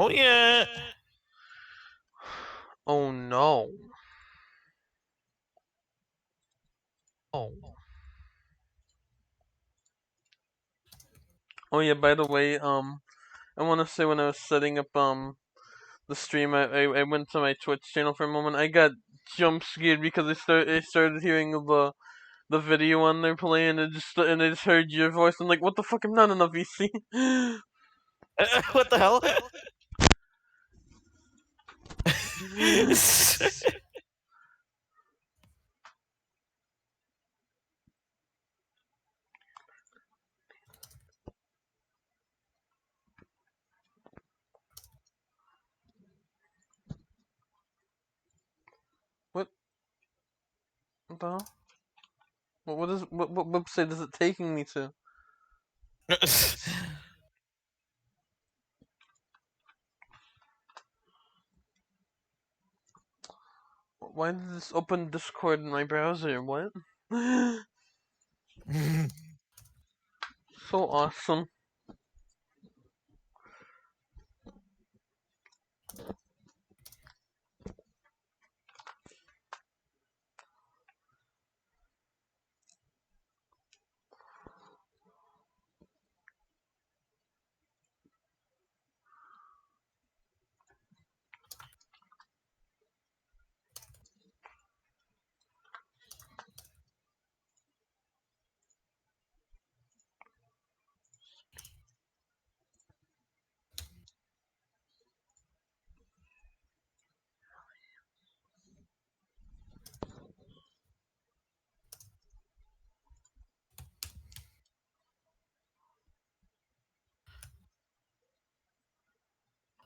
Oh yeah. Oh no. Oh. Oh yeah, by the way, I want to say when I was setting up the stream, I went to my Twitch channel for a moment. I got jump scared because I started hearing the video on there playing and I just heard your voice. I'm like, what the fuck? I'm not enough VC. What the hell? What? What the hell? What website is it taking me to? Why did this open Discord in my browser? What? So awesome.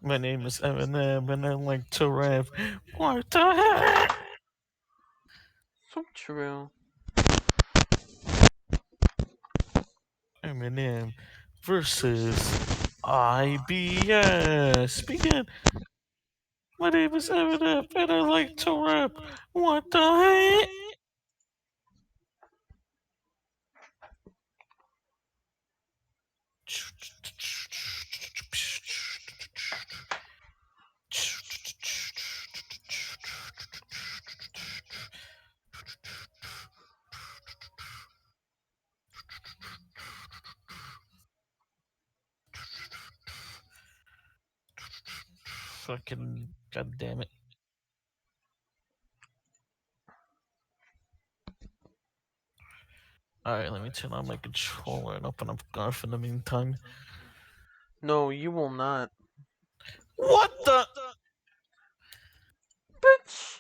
My name is Eminem, and I like to rap. What the heck? So true. Eminem versus IBS. Begin. My name is Eminem, and I like to rap. What the heck? Fucking god damn it. Alright, let me turn on my controller and open up Garf in the meantime. No, you will not. What the? Bitch!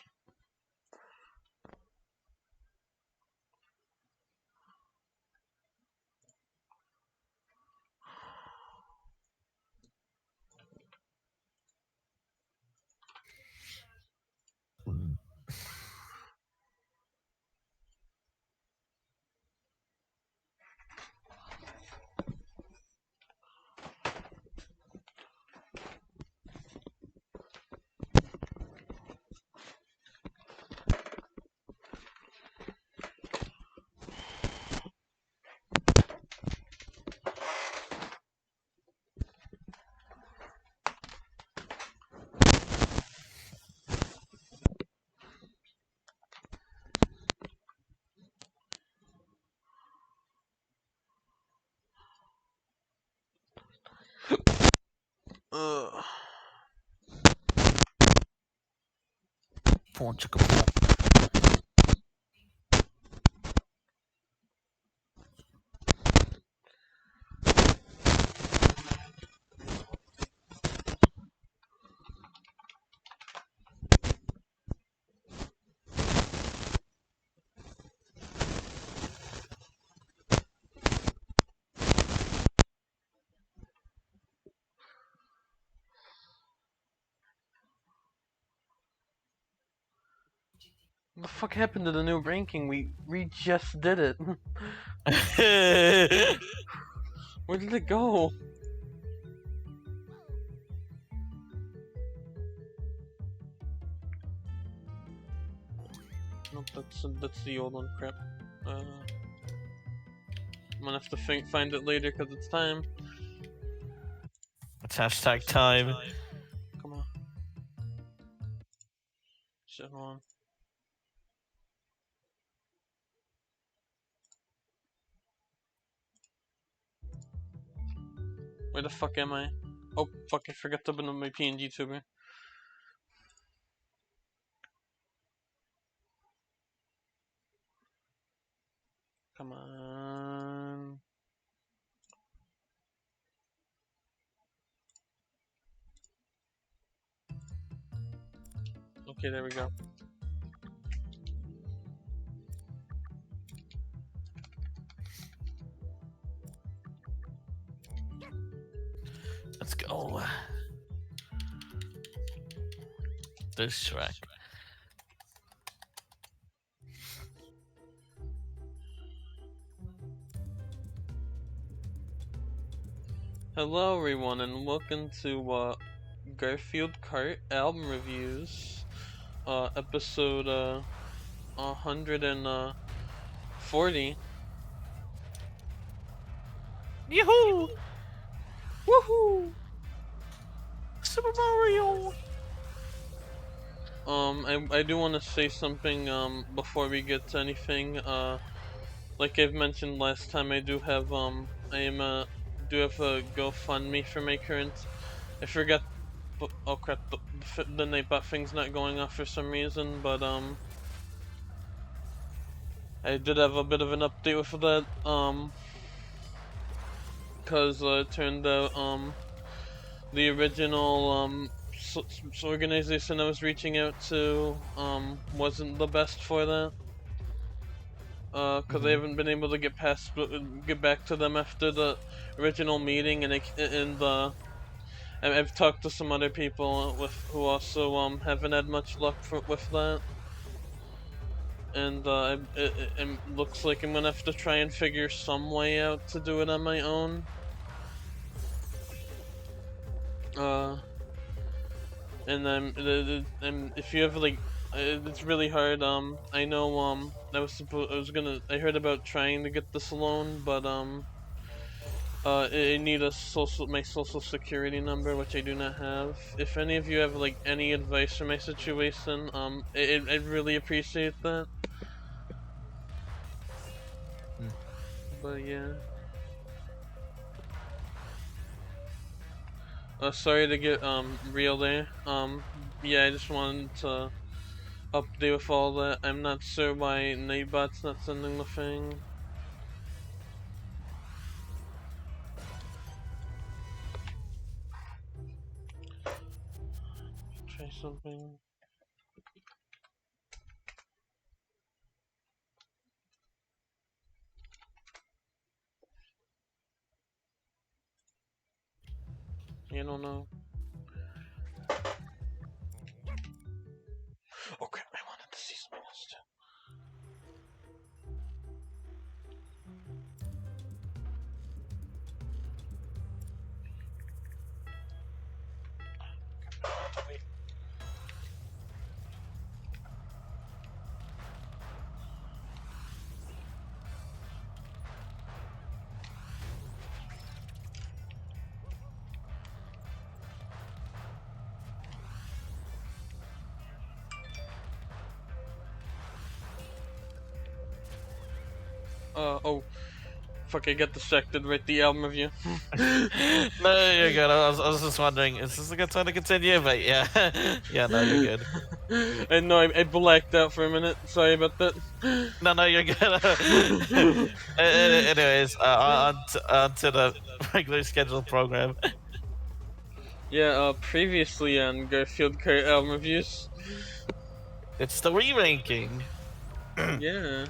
Ugh. Porn chicka porn. What the fuck happened to the new ranking? We just did it. Where did it go? Nope, that's the old one. Crap. I'm gonna have to find it later because it's time. It's hashtag time. Shit, hold on. Where the fuck am I? Oh, fuck, I forgot to open up my PNG tuber. Come on. Okay, there we go. Let's go. There's Shrek. Hello, everyone, and welcome to Garfield Kart album reviews. Episode 140. Yahoo! Woohoo! Super Mario! I do want to say something before we get to anything. Like I've mentioned last time, I do have do have a GoFundMe for my current. I forgot. Oh crap! The Nightbot thing's not going off for some reason, but I did have a bit of an update with that. Cause it turned out the original organization I was reaching out to wasn't the best for that. Cause I haven't been able to get back to them after the original meeting, and I've talked to some other people who also haven't had much luck with that, and it looks like I'm gonna have to try and figure some way out to do it on my own. And if you have like, it's really hard. I know I heard about trying to get this loan, but I need my social security number, which I do not have. If any of you have like any advice for my situation, I'd really appreciate that. But yeah. Sorry to get real there. Yeah, I just wanted to update with all that. I'm not sure why Nightbot's not sending the thing. Try something. I don't know. Oh crap, I wanted to see something else too. Wait. Oh. Fuck, I got distracted with the album review. No, you're good. I was just wondering, is this a good time to continue? But yeah, yeah, no, you're good. And no, I blacked out for a minute. Sorry about that. No, you're good. Anyways, on to the regular scheduled program. Yeah, previously on Garfield Kart album reviews. It's the re-ranking. Yeah.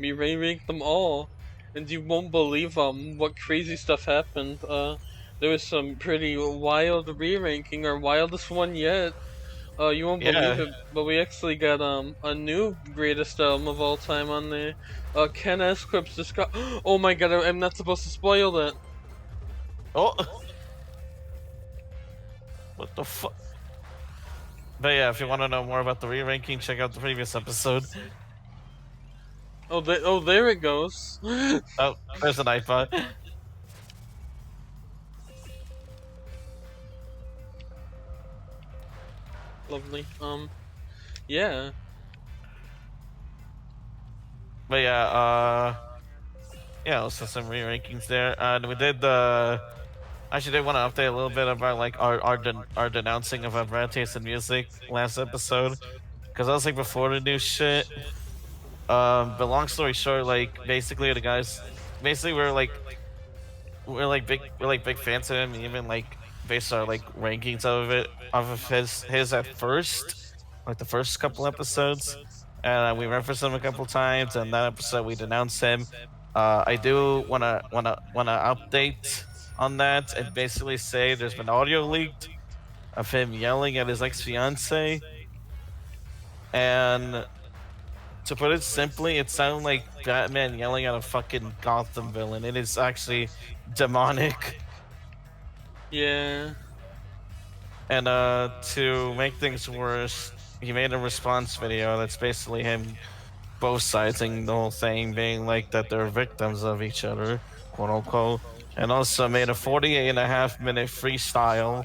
We re-ranked them all. And you won't believe what crazy stuff happened. There was some pretty wild re-ranking, our wildest one yet. You won't believe Yeah. it, but we actually got a new greatest album of all time on there. Ken S. Clips just got. Oh my god, I'm not supposed to spoil that. Oh. What the fuck? But yeah, if you want to know more about the re-ranking, check out the previous episode. Oh, there it goes. Oh, there's an iPod. Lovely. Yeah. But yeah, also some re-rankings there. And we did actually did want to update a little bit about like our denouncing of our bad taste in music last episode, because I was like before the new shit. But long story short, like basically the guys, basically we're like big fans of him, even like based our like rankings of it off of his at first, like the first couple episodes, and we referenced him a couple times. And that episode we denounced him. I do wanna update on that and basically say there's been audio leaked of him yelling at his ex fiance, and to put it simply, it sounded like Batman yelling at a fucking Gotham villain. It is actually demonic. Yeah. And to make things worse, he made a response video that's basically him both siding the whole thing, being like that they're victims of each other, quote unquote, and also made a 48.5 minute freestyle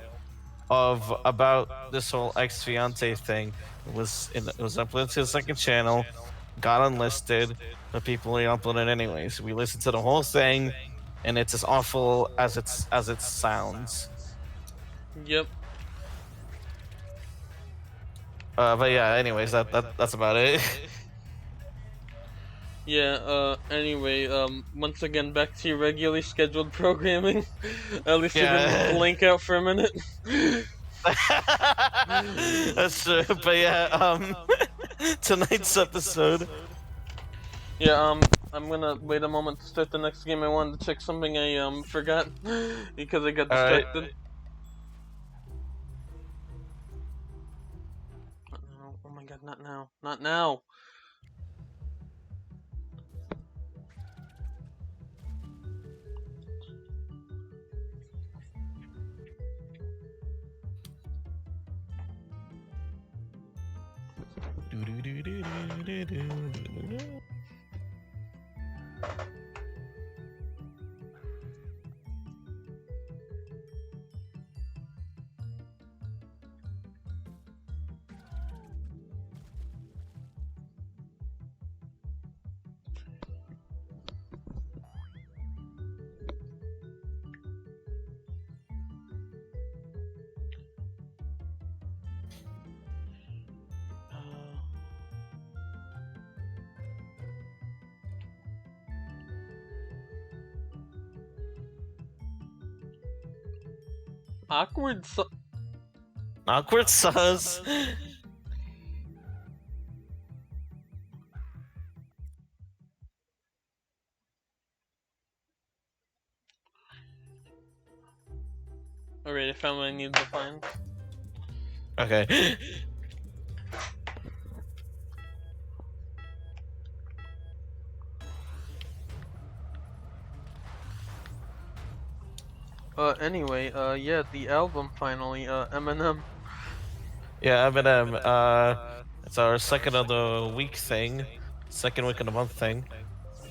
of about this whole ex fiance thing. It was uploaded to the second channel, got unlisted, but people re-uploaded anyways. We listened to the whole thing, and it's as awful as it sounds. Yep. But yeah, anyways, that's about it. Yeah, anyway, once again, back to your regularly scheduled programming. At least you didn't Yeah. blank out for a minute. That's true. But yeah, tonight's episode. Yeah, I'm gonna wait a moment to start the next game. I wanted to check something I, forgot, because I got All right. distracted. Not now. Oh my god, not now. Not now! Awkward Awkward sus. Alright, I found what I needed to find. Okay. Anyway, yeah, the album finally, Eminem. Yeah, Eminem. It's our second of the week thing, second week of the month thing,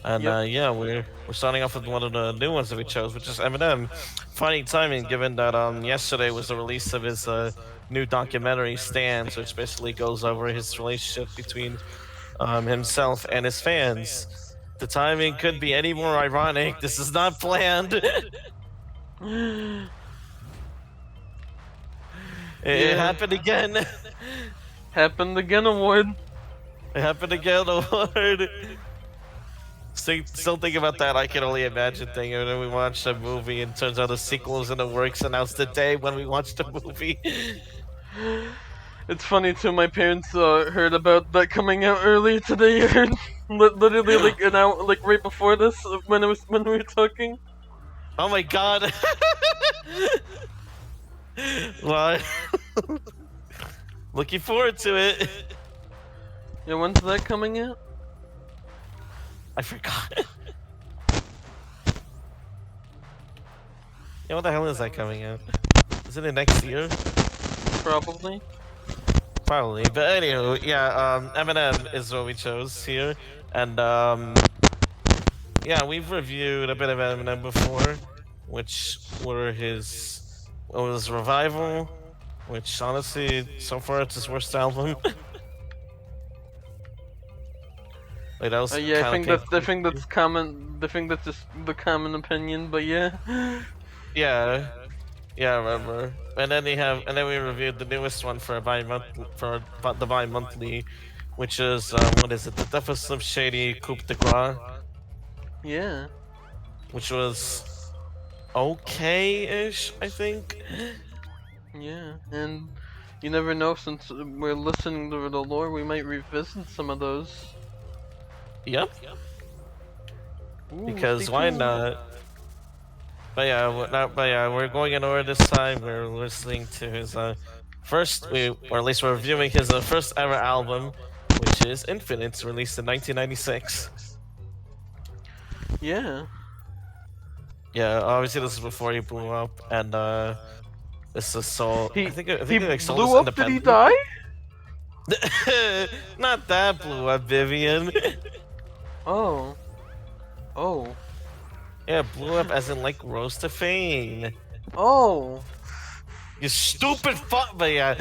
and Yep. yeah, we're starting off with one of the new ones that we chose, which is Eminem. Funny timing, given that yesterday was the release of his new documentary Stans, which basically goes over his relationship between himself and his fans. The timing could be any more ironic. This is not planned. It happened again. Happened again, award. It happened again, Lord. Still thinking about that I Can Only Imagine thing. And then we watched a movie and turns out the sequel is in the works announced the day when we watched the movie. It's funny too, my parents heard about that coming out earlier today. Literally like an hour, like right before this, when we were talking. Oh my god. Well, looking forward to it. Yeah, when's that coming out? I forgot. Yeah, what the hell is that coming out? Is it next year? Probably. Probably. But anywho, yeah, Eminem is what we chose here. And yeah, we've reviewed a bit of Eminem before, which were his Revival, which honestly, so far it's his worst album. Like that was Yeah, kind of I painful. think that's common. I think that's just the common opinion. But yeah. Yeah, yeah, I remember. And then we reviewed the newest one for a the bi-monthly, which is what is it? The Death of Slim Shady Coupe de Gras, Yeah. which was okay-ish, I think. Yeah, and you never know. Since we're listening to the lore, we might revisit some of those. Yep, Ooh, stay because why tuned. not? But yeah, we're going in order this time. We're listening to his or at least we're reviewing his first ever album, which is Infinite, released in 1996. Yeah. Yeah, obviously this is before he blew up, and this is so He I he think he like sold this blew up. Did he independently. die? Not that blew up, Vivian. Oh. Oh. Yeah, blew up as in like rose to fame. Oh. You stupid fuck, but yeah.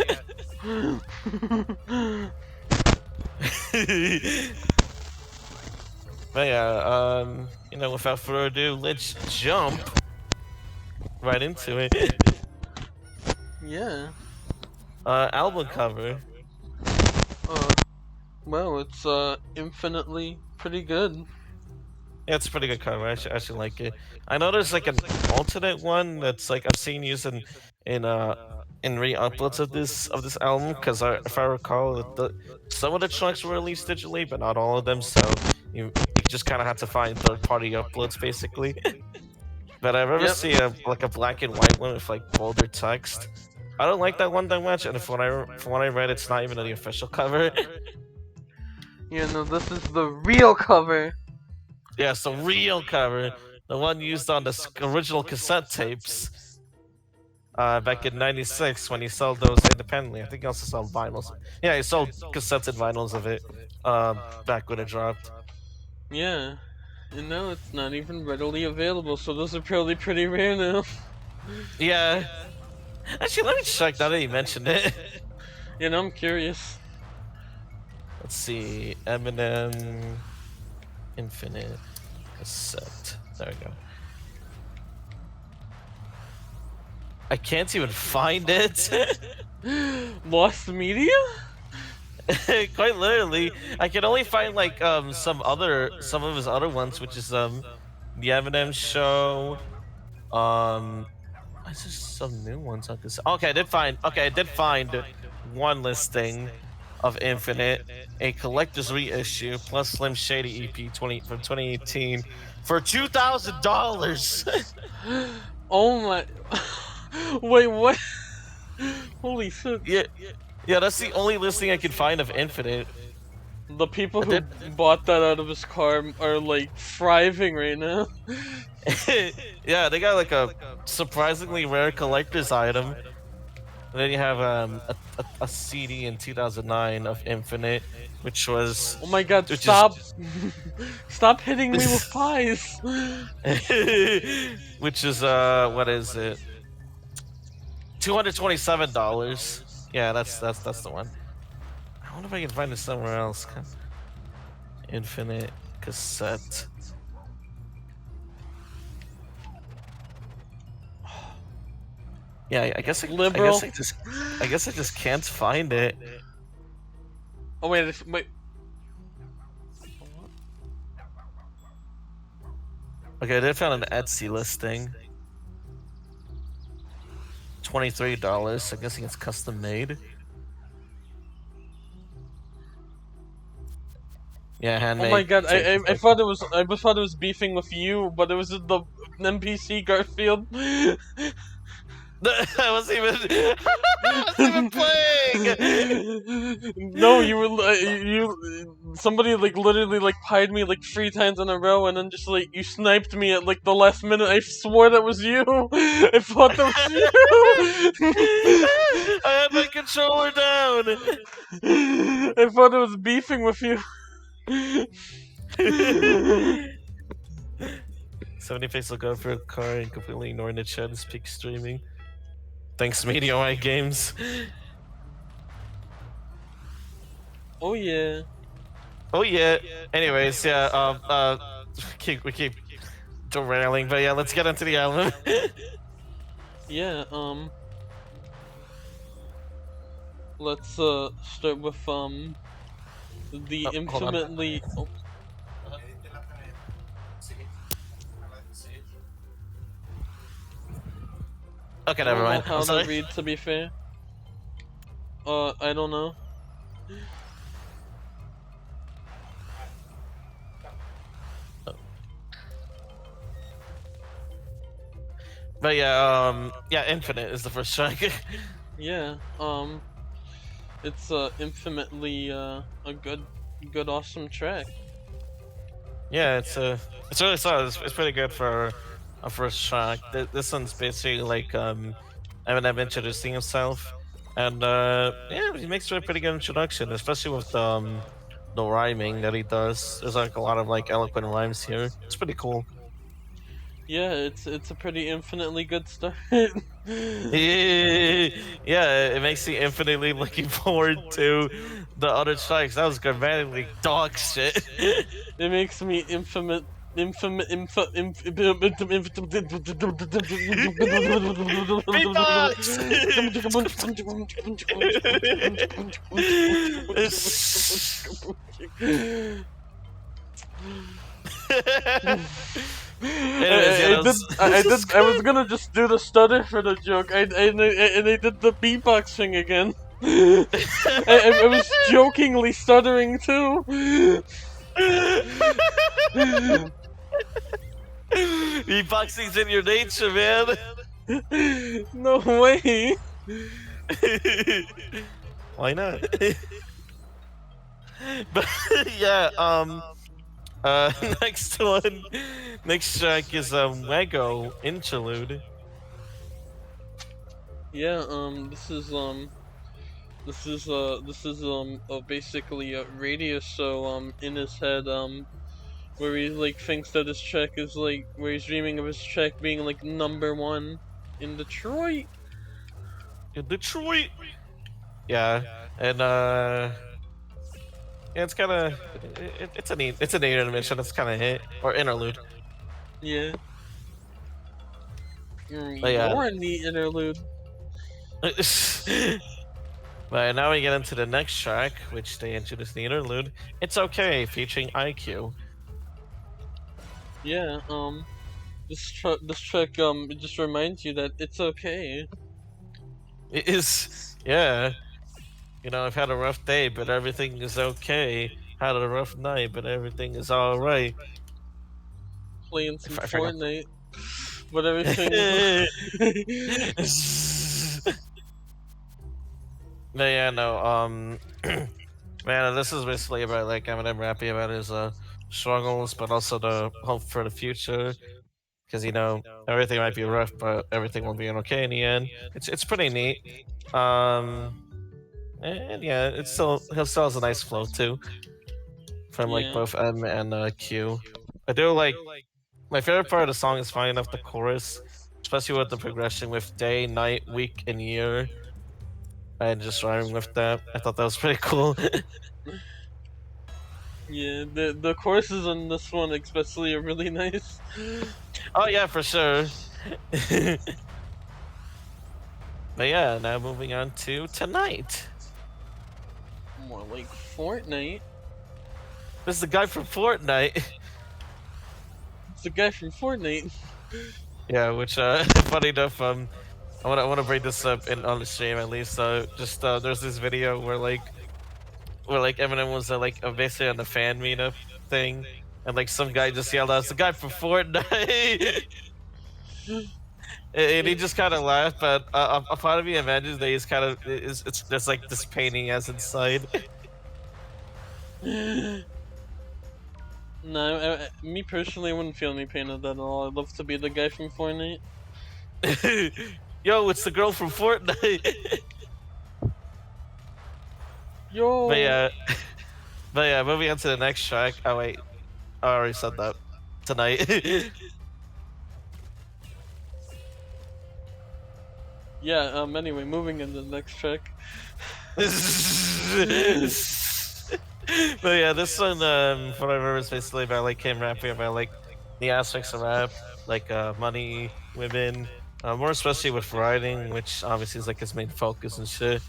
But yeah, without further ado, let's jump right into it. Yeah. Album cover. Uh. Well, it's infinitely pretty good. Yeah, it's a pretty good cover. I actually like it. I know there's like an alternate one that's like I've seen used in uh in re-uploads of this album because if I recall, some of the tracks were released digitally, but not all of them. So you just kind of have to find third-party uploads basically. But I've ever Yep. seen like a black and white one with like bolder text. I don't like that one that much, and from what I read, it's not even the official cover. Yeah. No, this is the real cover. Yeah, it's the real cover, the one used on the original cassette tapes. Back in '96 when he sold those independently. I think he also sold vinyls. Yeah, he sold cassettes and vinyls of it. Back when it dropped. Yeah. And now it's not even readily available, so those are probably pretty rare now. Yeah. Actually, let me check now that you mentioned it. Yeah, now I'm curious. Let's see. Eminem Infinite cassette. There we go. I can't even find it. Lost media? Quite literally, I can only find like some of his other ones, which is the Eminem Show. There's just some new ones on this. Okay, I did find one listing of Infinite, a collector's reissue plus Slim Shady EP 2018 for $2,000. Oh my. Wait, what? Holy shit. Yeah, yeah, that's the only listing I can find of Infinite. The people I who did. bought that out of his car are like thriving right now. Yeah, they got like a surprisingly rare collector's item. And then you have a CD in 2009 of Infinite, which was Oh my god, which stop! Stop hitting me with pies! which is what is it? $227. Yeah, that's the one. I wonder if I can find it somewhere else. Infinite cassette. Yeah, Liberal. I guess I just can't find it. Oh wait, wait. Okay, I did find an Etsy listing. $23. I'm guessing it's custom made. Yeah, handmade. Oh my god, I thought it was beefing with you, but it was just the NPC Garfield. I wasn't even playing. No, you were somebody like literally like pied me like 3 times in a row, and then just like you sniped me at like the last minute. I swore that was you. I thought that was you. I had my controller down. I thought it was beefing with you. 70 pixel go for a car and completely ignoring the chat and speak streaming. Thanks, Meteorite Games. Oh yeah. Oh yeah. Anyways, yeah. We keep derailing, but yeah, let's get into the album. Yeah. Let's start with the Oh, hold on. infinitely. Oh, Okay, I never don't know mind. I'm how to sorry. read. To be fair. I don't know. But yeah, yeah, Infinite is the first track. Yeah. It's infinitely a good awesome track. Yeah, it's really solid. It's pretty good for a first track. This one's basically like Eminem introducing himself, and yeah, he makes a pretty good introduction, especially with the rhyming that he does. There's like a lot of like eloquent rhymes here. It's pretty cool. Yeah, it's a pretty infinitely good start. Yeah, it makes me infinitely looking forward to the other tracks. That was grammatically dog shit. It makes me infamous. Infamous, Beatbox! Anyways, yeah, I did. I that's did. I was good. gonna just do the stutter for the joke. And I did the beatbox thing again. I was jokingly stuttering too. Beatboxing's in your nature, man. No way. Why not? But yeah, next one, next track is Lego Interlude. Yeah. This is basically a radio show in his head where he like thinks that his track is like where he's dreaming of his track being like #1 in Detroit. In Detroit. Yeah, and yeah, it's kind of it's a neat intermission. It's kind of hit or interlude. Yeah. But yeah. You're in the interlude. But now we get into the next track, which they introduced the interlude. It's okay, featuring IQ. Yeah. This track it just reminds you that it's okay. It is, yeah. You know, I've had a rough day, but everything is okay. Had a rough night, but everything is all right. Playing some I forgot. Fortnite, but everything is. No, yeah, no. Man, this is basically about like Eminem rapping about his struggles, but also the hope for the future. Because you know everything might be rough, but everything will be okay in the end. It's pretty neat. Um, and yeah, it's still he still has a nice flow too from like Yeah. both M and Q. I do like my favorite part of the song is finding enough the chorus, especially with the progression with day, night, week, and year, and just rhyming with that. I thought that was pretty cool. Yeah, the choruses on this one especially are really nice. Oh yeah, for sure. But yeah, now moving on to tonight. More like Fortnite. This is the guy from Fortnite. It's the guy from Fortnite. Yeah, which funny enough, I wanna bring this up in on the stream at least. So just there's this video where Eminem was basically on the fan meetup thing, and like some guy just yelled out, "It's the guy from Fortnite," and he just kind of laughed. But a part of me imagines that he's kind of it's there's like this painting as inside. No, me personally, I wouldn't feel any pain at that at all. I'd love to be the guy from Fortnite. Yo, it's the girl from Fortnite. Yo. But yeah, but yeah, moving on to the next track. Oh wait, I already said that. Tonight. Yeah. Anyway, moving into the next track. But yeah, this one, what I remember is basically about like him rapping about like the aspects of rap, like money, women, more especially with writing, which obviously is like his main focus and shit.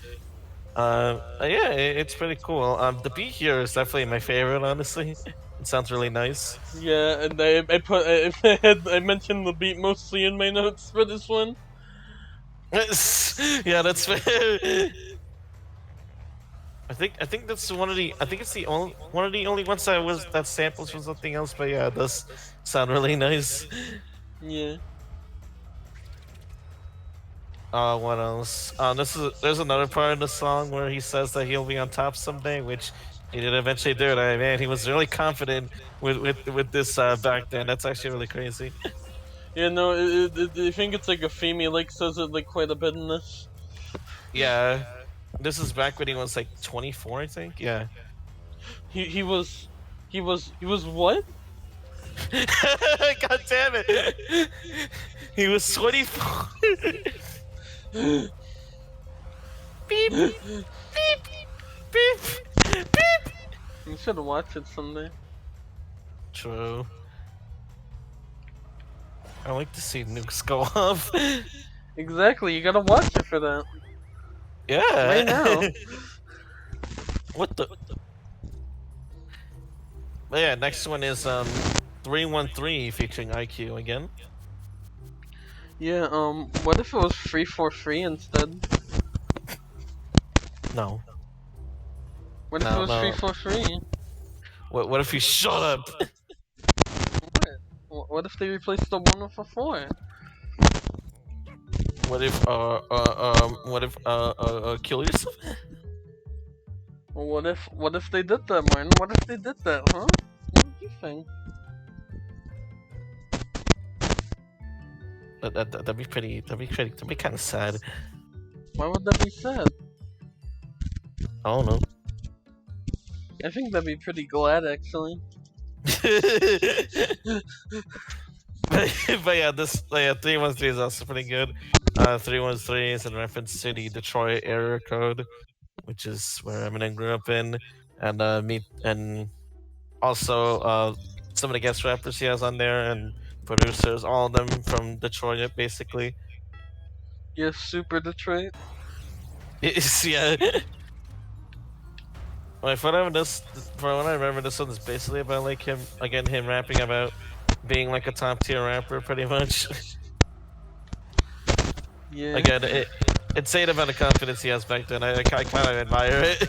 Yeah, it's pretty cool. The beat here is definitely my favorite, honestly. It sounds really nice. Yeah, and I put I mentioned the beat mostly in my notes for this one. Yeah, that's fair. I think that's one of the I think it's the only one of the only ones that samples from something else, but yeah, it does sound really nice. Yeah. What else? There's another part in the song where he says that he'll be on top someday, which he did eventually do. And man, he was really confident with this back then. That's actually really crazy. Yeah, no, I think it's like a theme. He like says it like quite a bit in this. Yeah, this is back when he was like 24, I think. Yeah. He was what? God damn it! He was 24. Beep beep beep beep. You should watch it someday. True. I like to see nukes go off. Exactly, you gotta watch it for that. Right now. Yeah. What the? But yeah, next one is 313 featuring IQ again. Yeah, what if it was 343 instead? No. What if it No, was no. 343? What if you shut up? What if they replaced the 1 with a 4? What if kill yourself? Well, what if they did that, Martin? What if they did that, huh? What do you think? That'd be pretty. That'd be kind of sad. Why would that be sad? I don't know. I think that'd be pretty glad, actually. But yeah, this yeah 313 is also pretty good. 313 is in reference to the Detroit area code, which is where Eminem grew up in, and meet and also some of the guest rappers he has on there and producers, all of them from Detroit, basically. Yes, Super Detroit. It's, yeah. Like, for what I remember, this one is basically about like him rapping about being like a top tier rapper, pretty much. Yeah. Again, it's saying about the confidence he has back then. I kind of admire it.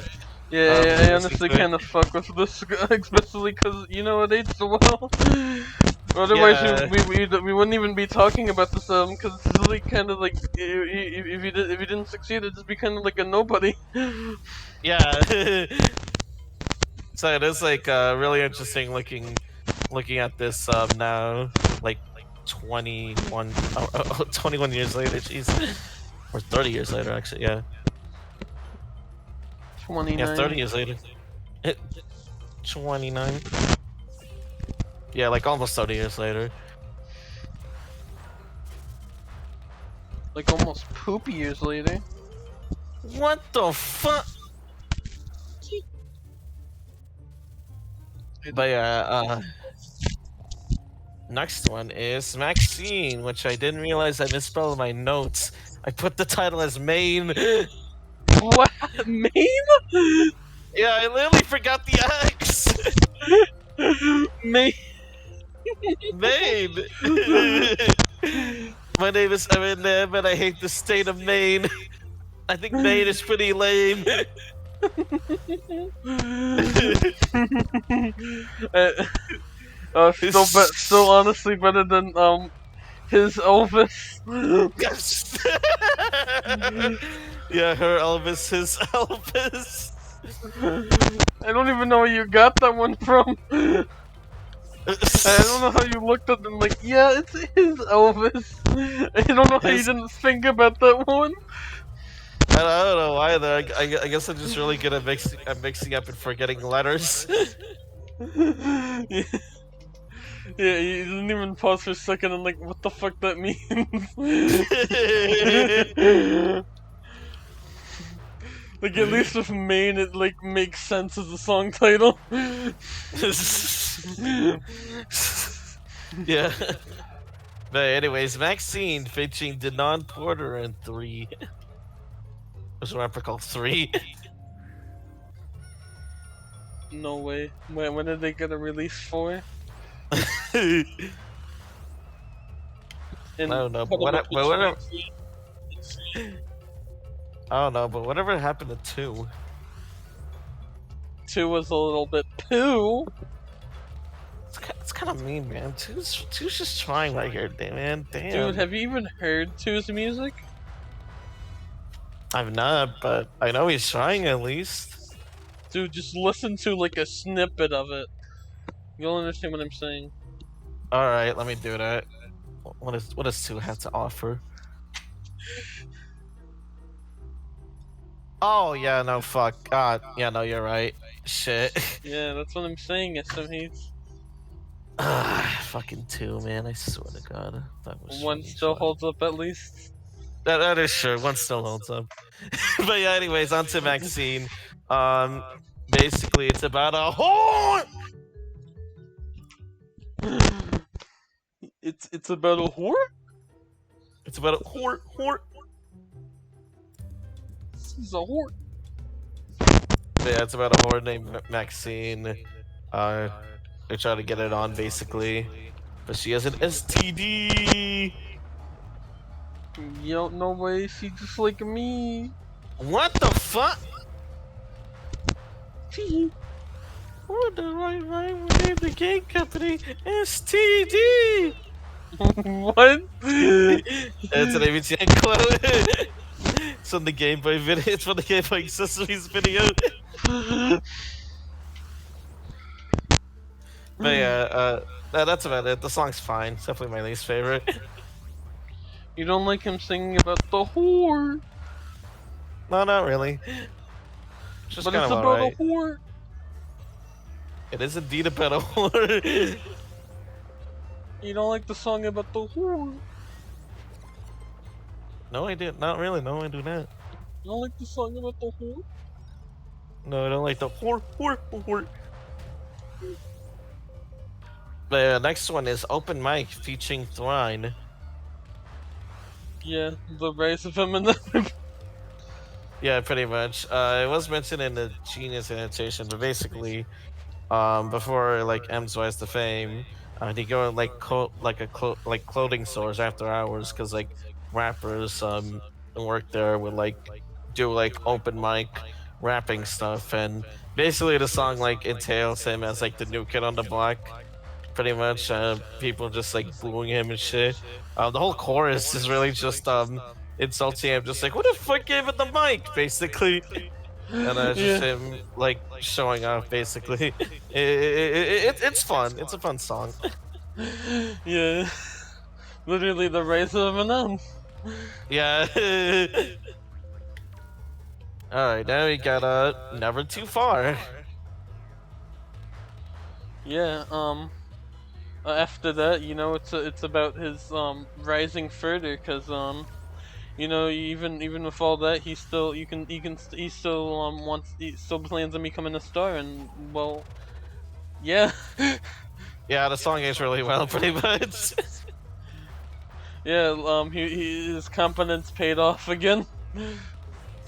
Yeah, I honestly Realistically. kind of fuck with this, especially because you know it ain't so well. Otherwise, Yeah, we wouldn't even be talking about this because it's really kind of like if you didn't succeed, it'd just be kind of like a nobody. yeah. So it is like really interesting looking at this now, like 21, 21 years later, jeez, or 30 years later, actually. Yeah, yeah, 30 29. years later. 29. Yeah, like almost 30 years later. Like almost poopy years later. What the fuck? But yeah, next one is Maxine, which I didn't realize I misspelled my notes. I put the title as main. What? Maine? Yeah, I literally forgot the X. Maine. Maine. My name is Eminem, and I hate the state of Maine. I think Maine is pretty lame. Still honestly better than his Elvis. Yeah, her Elvis, his Elvis. I don't even know where you got that one from. I don't know how you looked at them like, yeah, it's his Elvis. I don't know how you His, didn't think about that one. I don't know either. I guess I'm just really good at mixing up and forgetting letters. Yeah. Yeah, he didn't even pause for a second and like, what the fuck that means? Like at least with Maine, it like makes sense as a song title. Yeah. But anyways, Maxine featuring Denon Porter and 3. There's a rapper called 3. No way. When did they get a release for? I And don't know, cut him up but between whatever. I don't know, but whatever happened to 2? two was a little bit poo. It's kind of mean, man. Two's just trying right here, man. Dude, Damn. have you even heard two's music? I've not, but I know he's trying at least. Dude, just listen to like a snippet of it. You'll understand what I'm saying. All right, let me do that. What does 2 have to offer? Oh yeah, no fuck. God, yeah, no, you're right. Shit. Yeah, that's what I'm saying, SMH. Fucking 2, man. I swear to God, that was One fucking still trying. holds up at least. That is true. One still holds up. But yeah, anyways, on to Maxine. Basically, it's about a whore. It's about a whore? It's about a whore. She's a whore. But yeah, it's about a whore named Maxine. Uh, they try to get it on basically, but she has an STD. Yo, no way, she just like me. What the fuck? Tee. What the right we named the game company STD. What? That's an ABTN quote. It's from the Game Boy video. It's from the Game Boy Accessories video. But yeah, that's about it. The song's fine. It's definitely my least favorite. You don't like him singing about the whore, No, not really. Just but kind it's of about a alright. whore. It is indeed a better whore. You don't like the song about the whore. No, I did not really. No, I do not. You don't like the song about the whore. No, I don't like the whore. The next one is Open Mic featuring Thrine. Yeah, the rise of Eminem. Yeah, pretty much. It was mentioned in the Genius annotation, but basically, before like M's rise to fame, he go in, like like clothing stores after hours because like rappers work there would like do like open mic rapping stuff, and basically the song like entails him as like the new kid on the block. Pretty much, people just like booing him and shit. The whole chorus is really just insulting him, just like who the fuck gave it the mic, basically. And just Yeah. him like showing off basically. It's fun. It's a fun song. Yeah. Literally the rise of Eminem. Yeah. All right, now we got Never Too Far. Yeah, after that, you know, it's about his rising further, cause you know, even with all that, he still he still he still plans on becoming a star, and well, yeah, Yeah, the song is really well, pretty much. yeah, his confidence paid off again.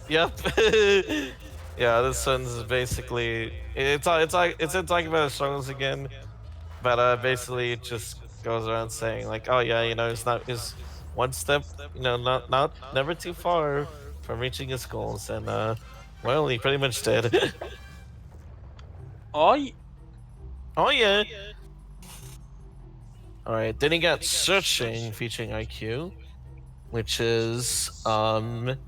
Yep. Yeah, this one's basically it's talking about his struggles again, but basically it just goes around saying like, oh yeah, you know, it's not is one step, you know, not never too far from reaching his goals, and well, he pretty much did. Oh, Oh yeah. All right, then he got Searching featuring IQ, which is Eminem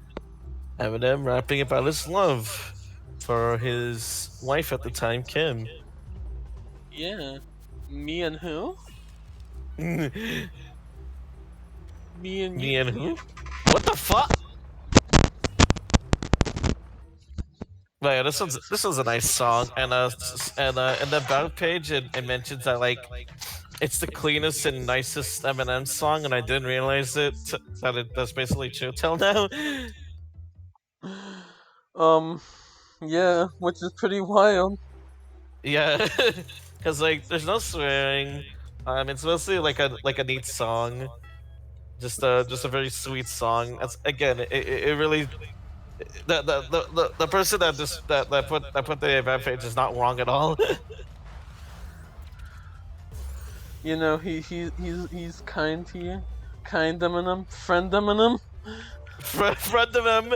rapping about his love for his wife at the time, Kim. yeah, me and who? Me Me and and you? who? What the fuck? But yeah, this was a nice song, and in the about page it mentions that like it's the cleanest and nicest Eminem song, and I didn't realize that's basically true till now. Um, yeah, which is pretty wild. Yeah, because like there's no swearing. It's mostly like a neat song, just a very sweet song. That's again, it really the person that just that put the event page is not wrong at all. You know, he's kind to you, kind Eminem, friend Eminem, Friend of them,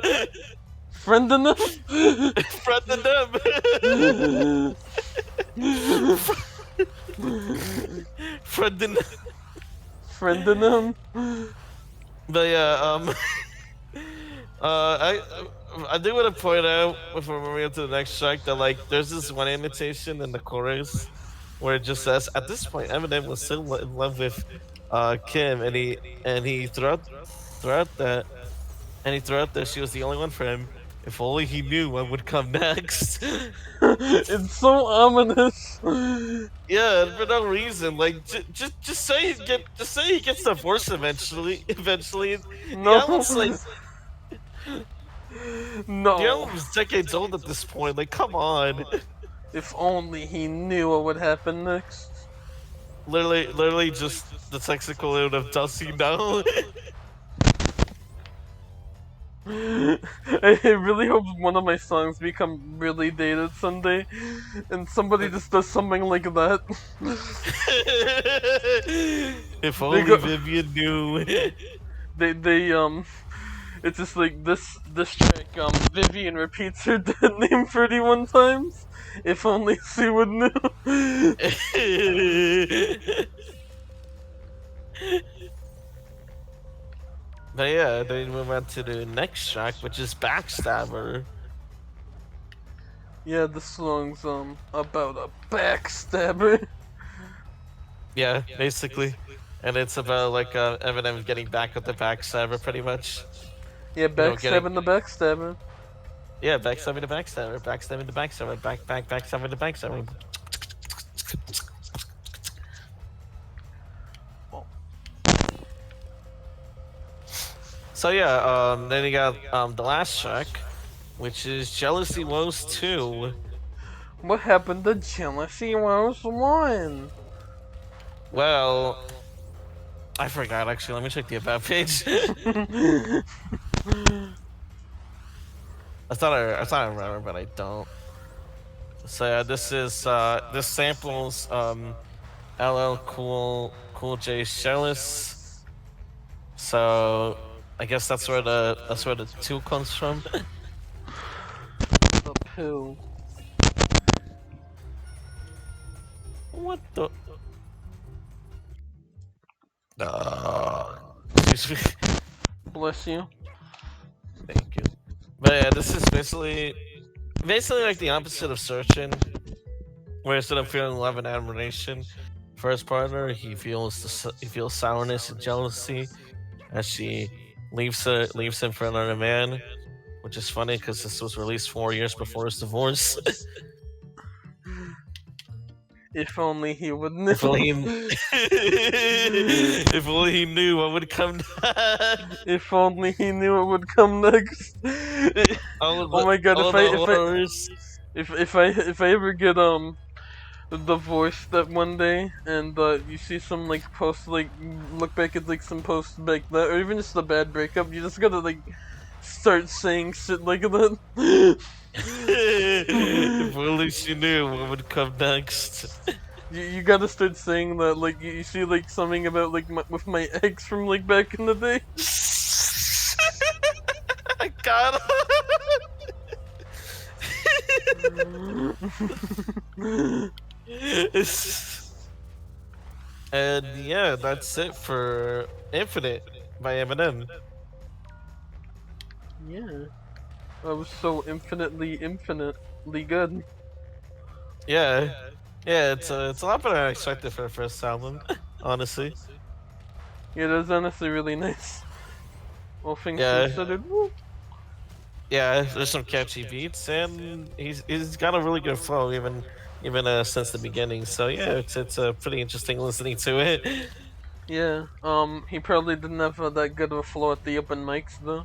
friend Eminem, friend of them, friend of them. friend Eminem. But yeah, I do want to point out before moving on to the next track that like there's this one imitation in the chorus where it just says at this point Eminem was still in love with Kim, and he throughout that throughout that she was the only one for him. If only he knew what would come next. It's so ominous. Yeah, and for no reason. Like just say he gets divorced eventually. Eventually, the No, album's like the no. album's decades old at this point. Like, come on. If only he knew what would happen next. Literally just the technical note of does he know? I really hope one of my songs become really dated someday, and somebody just does something like that. If They only go, Vivian knew. they it's just like this track. Vivian repeats her dead name 31 times. If only she would know. But yeah, then we move on to the next track, which is Backstabber. Yeah, the song's about a backstabber. Yeah, basically. And it's about like Eminem getting back with the Backstabber, pretty much. Yeah, You know, getting backstabbing the backstabber. yeah, backstabbing the backstabber, backstabbing the backstabber, backstabbing the backstabber. So yeah, then you got the last track, which is Jealousy Woes 2. What happened to Jealousy Rose 1? Well, I forgot actually. Let me check the about page. I thought I remember, but I don't. So yeah, this samples LL Cool J's Jealous. So I guess that's where the 2 comes from. The pill. What the? Excuse me. Bless you. Thank you. But yeah, this is basically like the opposite of Searching, where instead of feeling love and admiration for his partner, he feels sourness and jealousy as she leaves him for another man, which is funny because this was released 4 years before his divorce. If only he would know. If only if only he knew what would come next. If only he knew what would come next. Oh my god! If I ever get divorced that one day, and you see some like post, like look back at like some posts like that, or even just a bad breakup, you just gotta like start saying shit like that. If only she knew what would come next. You gotta start saying that, like you see like something about like with my ex from like back in the day. I got And yeah, that's it for Infinite by Eminem. Yeah, that was so infinitely good. Yeah, yeah, it's a lot better than I expected for the first album, honestly. Yeah, that's honestly really nice. All things Yeah, considered. Woo. yeah. There's some catchy beats, and he's got a really good flow, even since the beginning. So yeah, it's pretty interesting listening to it. Yeah. He probably didn't have that good of a flow at the open mics though.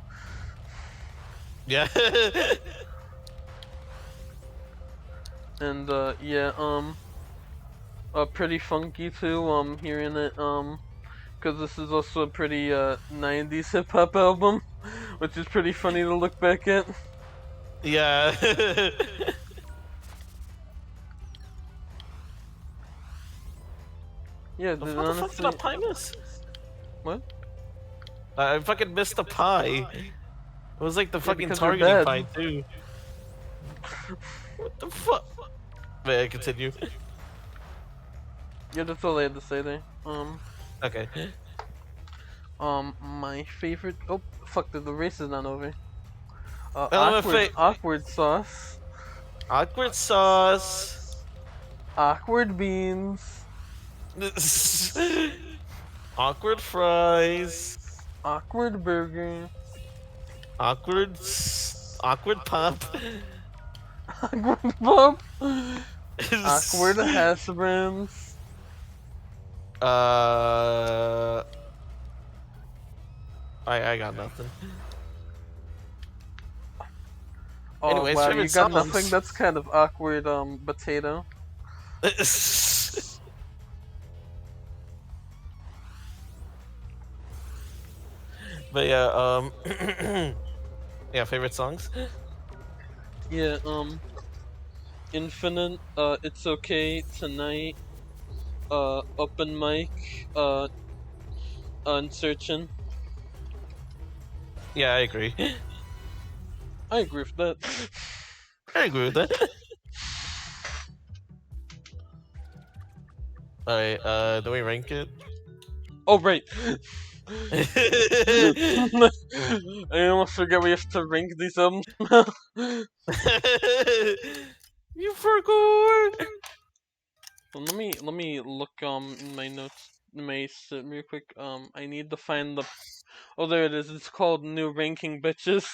Yeah. And yeah. Pretty funky too. Hearing it. Because this is also a pretty 90s hip hop album, which is pretty funny to look back at. Yeah. Yeah, dude, How the fuck did I honestly. pie miss? What? I fucking missed the pie. It was like the Yeah, fucking because you're targeting bad. pie too. What the fuck? Wait, continue. Yeah, that's all I had to say there. Okay. My favorite. Oh, fuck! The race is not over. Element Awkward sauce, awkward sauce. awkward beans, Awkward fries. awkward burger, Awkward pop. awkward pop, awkward hash browns. uh, I got nothing. Oh Anyways, wow, you favorite got nothing. songs. That's kind of awkward. Potato. But yeah, yeah, favorite songs. Yeah. Infinite. It's okay tonight. Open mic. Unsearching. Yeah, I agree. I agree with that. I agree with that. Alright, do we rank it? Oh right. I almost forget we have to rank these albums now. You forgot. Let me look in my notes in my sit real quick. I need to find the. Oh, there it is. It's called New Ranking Bitches.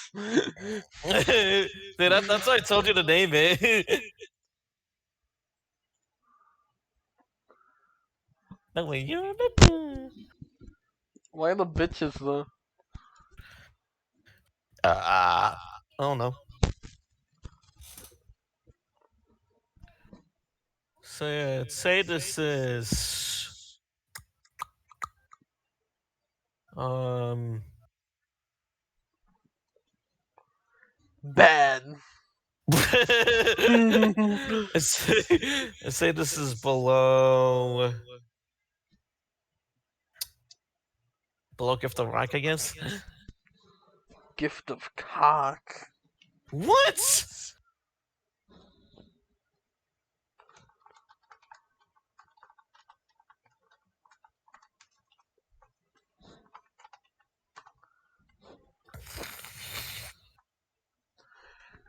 Dude, that's why I told you to name it. That way you're the. Why the bitches though? I don't know. So yeah, say this is um Bad. let's say this is below Gift of Rock, I guess. Gift of cock. What?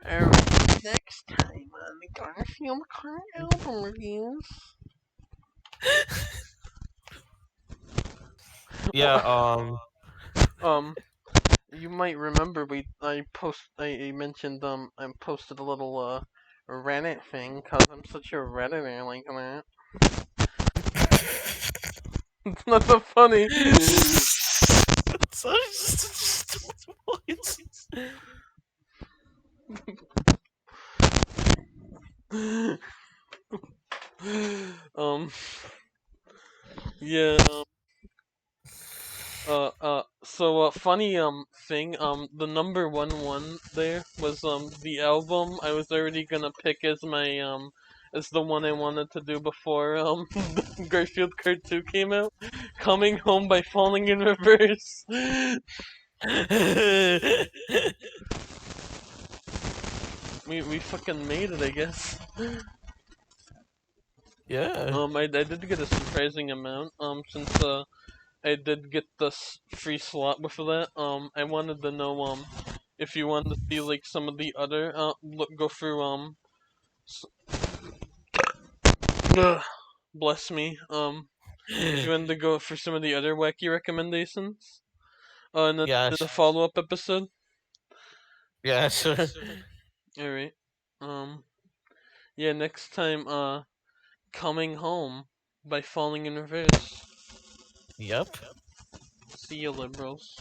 Alright, next time on the Garfield Kart album reviews. Yeah, You might remember I mentioned I posted a little Reddit thing because I'm such a redditor like that. It's not so funny. Sorry, just points. um yeah so funny thing the number one there was the album I was already gonna pick as my as the one I wanted to do before Garfield Kart 2 came out. Coming Home by Falling in Reverse. We fucking made it, I guess. Yeah. I did get a surprising amount since I did get this free slot with that. I wanted to know if you wanted to see like some of the other go through ugh, bless me if you wanted to go for some of the other wacky recommendations in Yeah, the follow up episode. yeah, sure. All right. Um Yeah, next time, coming home by falling in reverse. Yep. See you, liberals.